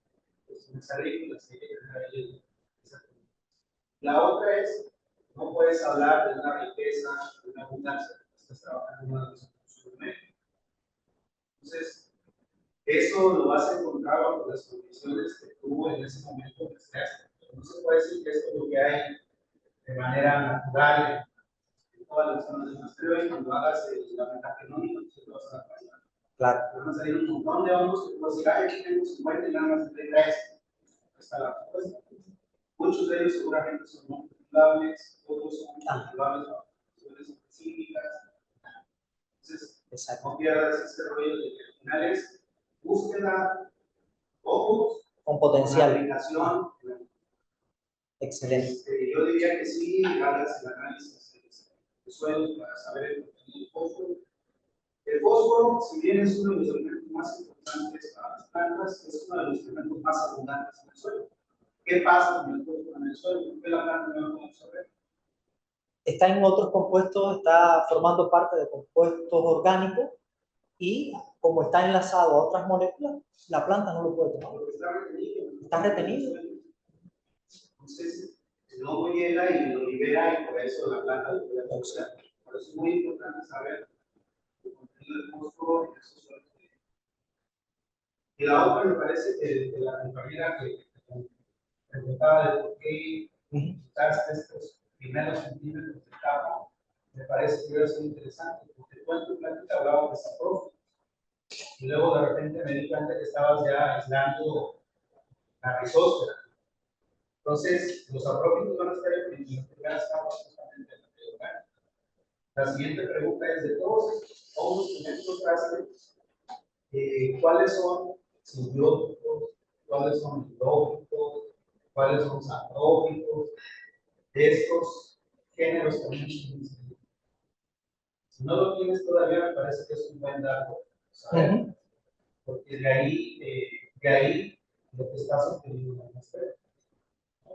comenzar ahí, la serie de esa. La otra es, no puedes hablar de una riqueza, de una abundancia, estás trabajando en una distribución media. Entonces, eso lo vas a encontrar bajo las condiciones que tuvo en ese momento que creaste. No se puede decir que esto es lo que hay de manera natural en todas las zonas del muestreo, y cuando hagas la metagenómica, pues te vas a dar cuenta. Claro. Van a salir un montón de hongos que tú vas a decir, ay, aquí tengo 50 y nada más de 3. Está la respuesta. Muchos de ellos seguramente son no cultivables, otros son cultivables bajo condiciones específicas. Entonces, no pierdas ese rollo de que al final es búsqueda, ojos, con potencial. Aplicación. Excelente. Yo diría que sí, hagas el análisis de suelos para saber el contenido del fósforo. El fósforo, si bien es uno de los elementos más importantes para las plantas, es uno de los elementos más abundantes en el suelo. ¿Qué pasa con el fósforo en el suelo? ¿Por qué la planta no lo puede absorber? Está en otros compuestos, está formando parte de compuestos orgánicos y como está enlazado a otras moléculas, la planta no lo puede tomar. Porque está retenido. Está retenido. Entonces, el hongo llega y lo libera y por eso la planta lo puede absorber. Por eso es muy importante saber el contenido del fósforo en esos suelos. Y la otra me parece que la compañera que preguntaba de por qué quitaste estos primeros centímetros de campo, me parece que iba a ser interesante, porque tú en tu plática hablabas de saprófitos, y luego de repente me di cuenta que estabas ya aislando la rizósfera. Entonces, los saprófitos van a estar en las primeras capas justamente en la medio orgánica. La siguiente pregunta es: de todos estos hongos que me encontraste, ¿cuáles son simbióticos? ¿Cuáles son hidróficos? ¿Cuáles son sapróficos? De estos géneros también. Si no lo tienes todavía, me parece que es un buen dato saber, porque de ahí lo que estás obteniendo en la muestra.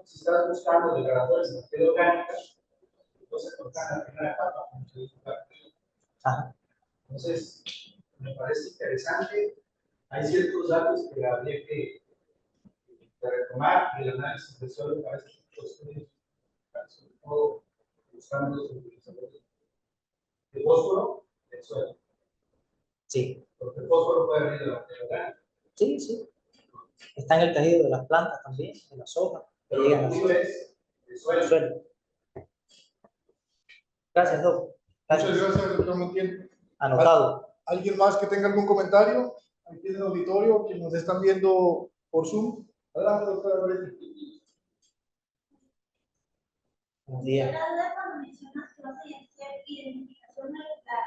Si estás buscando degradadores de materia orgánica, entonces tocar la primera etapa, como se dice. Entonces, me parece interesante. Hay ciertos datos que habría que retomar, y el análisis de suelo para estos estudios, sobre todo buscando los utilizadores de fósforo del suelo. Sí. Porque el fósforo puede venir de la materia orgánica. Sí, sí. Está en el tejido de las plantas también, en las hojas. Pero lo tuyo es el suelo. Gracias, Doc. Muchas gracias, doctor Montiel. Anotado. ¿Alguien más que tenga algún comentario? Aquí en el auditorio, que nos están viendo por Zoom. Adelante, doctora Loretti. Buenos días. Cuando mencionas que vas a hacer identificación molecular,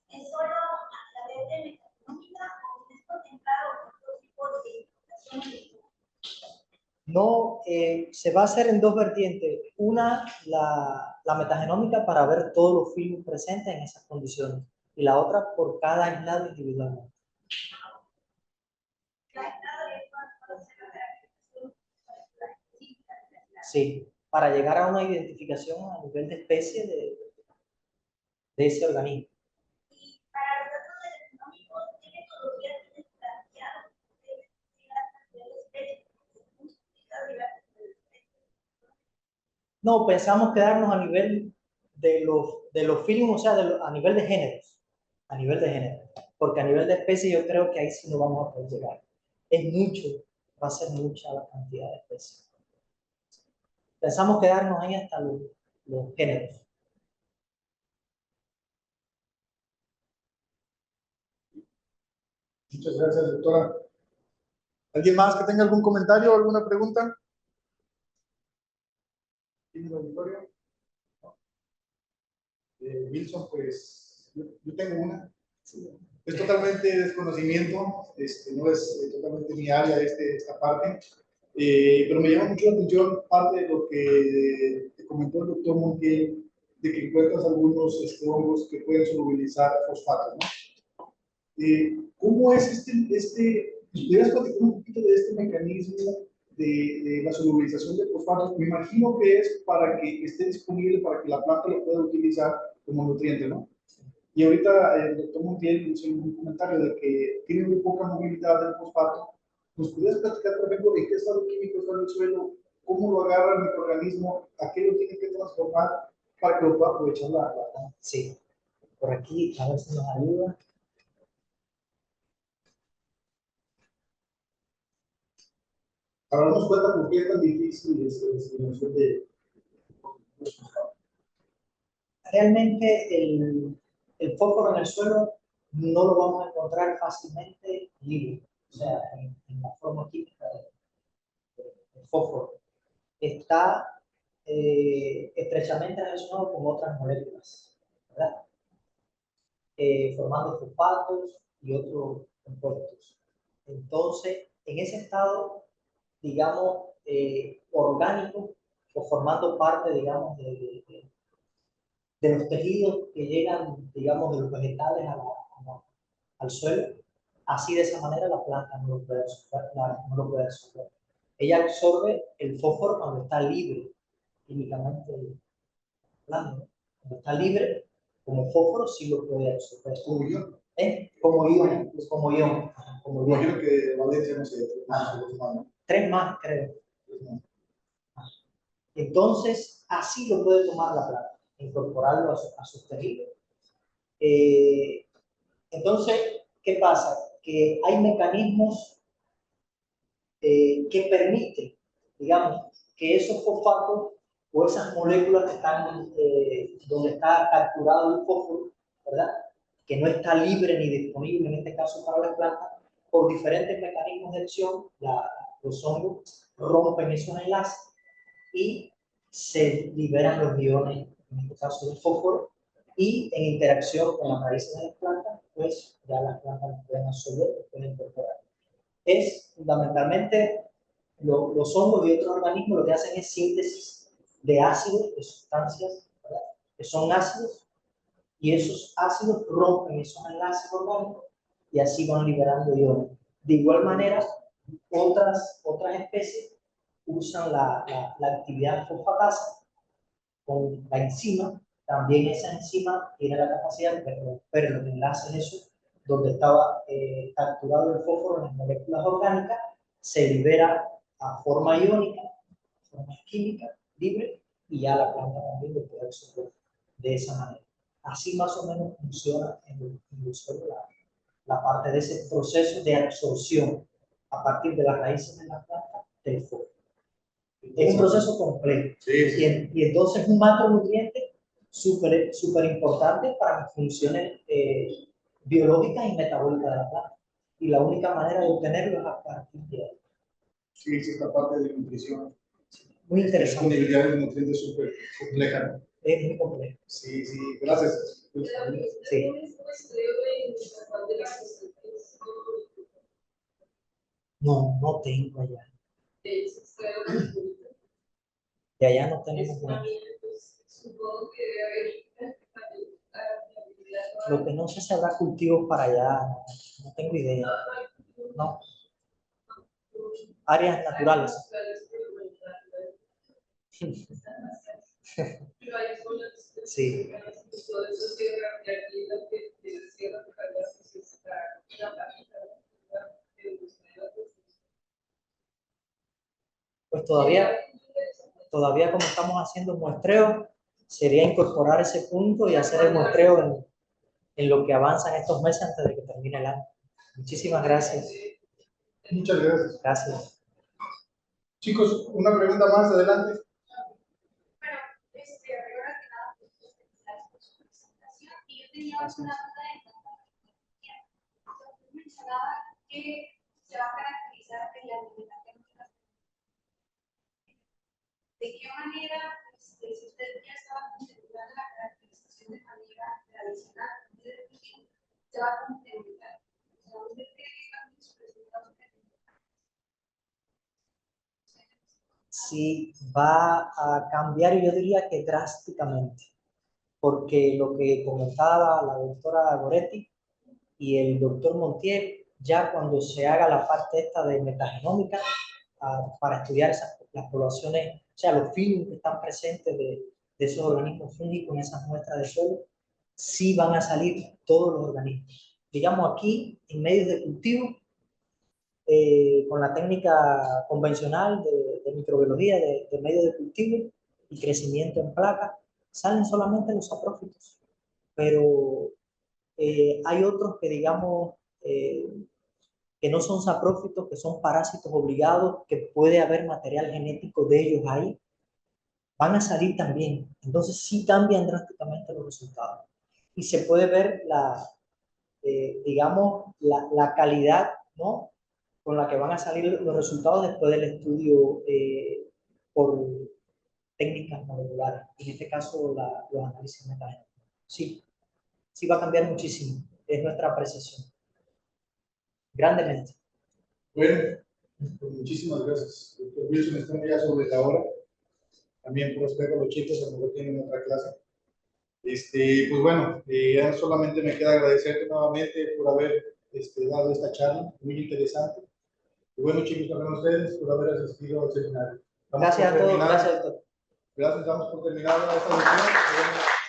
¿es solo a través de metagenómica o es contemplado otro tipo de identificación? No, se va a hacer en dos vertientes. Una, la metagenómica para ver todos los films presentes en esas condiciones. Y la otra por cada aislado individualmente. Sí, para llegar a una identificación a nivel de especie de ese organismo. Y para los datos económicos, ¿qué metodología tienes planteado? No, pensamos quedarnos a nivel de los films, o sea, a nivel de géneros. A nivel de género. porque a nivel de especie yo creo que ahí sí no vamos a poder llegar. Es mucho, va a ser mucha la cantidad de especies. Pensamos quedarnos ahí hasta los géneros. Muchas gracias, doctora. ¿Alguien más que tenga algún comentario o alguna pregunta? ¿Tiene el auditorio? Wilson, pues yo tengo una. Es totalmente desconocimiento, no es totalmente mi área esta parte, pero me llama mucho la atención parte de lo que te comentó el doctor Montiel, de que encuentras algunos hongos que pueden solubilizar fosfatos, ¿no? ¿Cómo es ¿Pudieras platicar un poquito de este mecanismo de la solubilización de fosfatos? Me imagino que es para que esté disponible, para que la planta lo pueda utilizar como nutriente, ¿no? Y ahorita el doctor Montiel hizo un comentario de que tiene muy poca movilidad del fosfato. ¿Nos pudieras platicar, por ejemplo, en qué estado químico está el suelo? ¿Cómo lo agarra el microorganismo? ¿A qué lo tiene que transformar para que lo pueda aprovechar la planta? Sí, por aquí, a ver si nos ayuda. Para darnos cuenta por qué es tan difícil Realmente el fósforo en el suelo no lo vamos a encontrar fácilmente libre, o sea, en la forma química del fósforo. Está estrechamente relacionado con otras moléculas, ¿verdad? Formando fosfatos y otros compuestos. Entonces, en ese estado, digamos, orgánico, o formando parte, digamos, de los tejidos que llegan, digamos, de los vegetales al suelo, así de esa manera la planta no lo puede absorber. Ella absorbe el fósforo cuando está libre, químicamente hablando, ¿no? Cuando está libre, como fósforo sí lo puede absorber. Como yo. Como ion, como ion. Imagino que Valencia no sé, Tres más, creo. Entonces, así lo puede tomar la planta, incorporarlo a sus tejidos. Entonces, ¿qué pasa? Que hay mecanismos que permiten, digamos, que esos fosfatos o esas moléculas que están donde está capturado el fósforo, ¿verdad? Que no está libre ni disponible en este caso para la planta, por diferentes mecanismos de acción, los hongos rompen esos enlaces y se liberan los iones, en este caso del fósforo, y en interacción con las raíces de las plantas, pues ya las plantas las pueden absorber, las pueden incorporar. Es fundamentalmente los hongos y otros organismos lo que hacen es síntesis de ácidos, de sustancias, ¿verdad? Que son ácidos, y esos ácidos rompen esos enlaces orgánicos y así van liberando iones. De igual manera, otras especies usan la actividad fosfatasa con la enzima. También esa enzima tiene la capacidad de romper los enlaces esos donde estaba capturado el fósforo en las moléculas orgánicas, se libera a forma iónica, forma química, libre, y ya la planta también lo puede absorber de esa manera. Así más o menos funciona en el suelo la parte de ese proceso de absorción a partir de las raíces de la planta del fósforo. Es un proceso complejo. Sí. Y entonces es un macronutriente súper importante para las funciones biológicas y metabólicas de la planta. Y la única manera de obtenerlo es a partir de ahí. Sí, esta parte de nutrición. Muy La interesante. disponibilidad de nutrientes es súper compleja, ¿no? Es muy complejo. Sí, gracias. Sí. No tengo allá. De allá no tenemos nada. Lo que no sé si habrá cultivos para allá, no tengo idea. No. Áreas naturales. Sí. Pues todavía como estamos haciendo muestreo, sería incorporar ese punto y hacer el muestreo en lo que avanzan estos meses antes de que termine el año. Muchísimas gracias. Muchas gracias. Gracias. Chicos, una pregunta más, adelante. Bueno, ahora que nada, gracias por su presentación. Y yo tenía una duda en cuanto a la tecnología. Usted mencionaba que se va a caracterizar en la alimentación de las. ¿De qué manera, si usted ya estaba contemplando la caracterización de manera tradicional, se va a complementar? O sea, ¿usted cree que también sus resultados? Sí, va a cambiar, y yo diría que drásticamente, porque lo que comentaba la doctora Goretti y el doctor Montiel, ya cuando se haga la parte esta de metagenómica, para estudiar las poblaciones, o sea, los virus que están presentes de esos organismos fúngicos en esas muestras de suelo, sí van a salir todos los organismos. Digamos aquí, en medios de cultivo, con la técnica convencional de microbiología, de medio de cultivo y crecimiento en placa, salen solamente los saprófitos. Pero hay otros que, digamos, que no son saprófitos, que son parásitos obligados, que puede haber material genético de ellos ahí, van a salir también. Entonces sí cambian drásticamente los resultados. Y se puede ver digamos, la calidad, ¿no?, con la que van a salir los resultados después del estudio por técnicas moleculares, en este caso los análisis metagenómicos. Sí, sí va a cambiar muchísimo, es nuestra apreciación, grandemente. Bueno, pues muchísimas gracias. Doctor Wilson, estamos ya sobre la hora. También por respeto a los chicos, a lo mejor tienen otra clase. Pues bueno, ya solamente me queda agradecerte nuevamente por haber dado esta charla, muy interesante. Y bueno, chicos, también a ustedes por haber asistido al seminario. Gracias a todos, gracias, doctor. Gracias, damos por terminada esta sesión.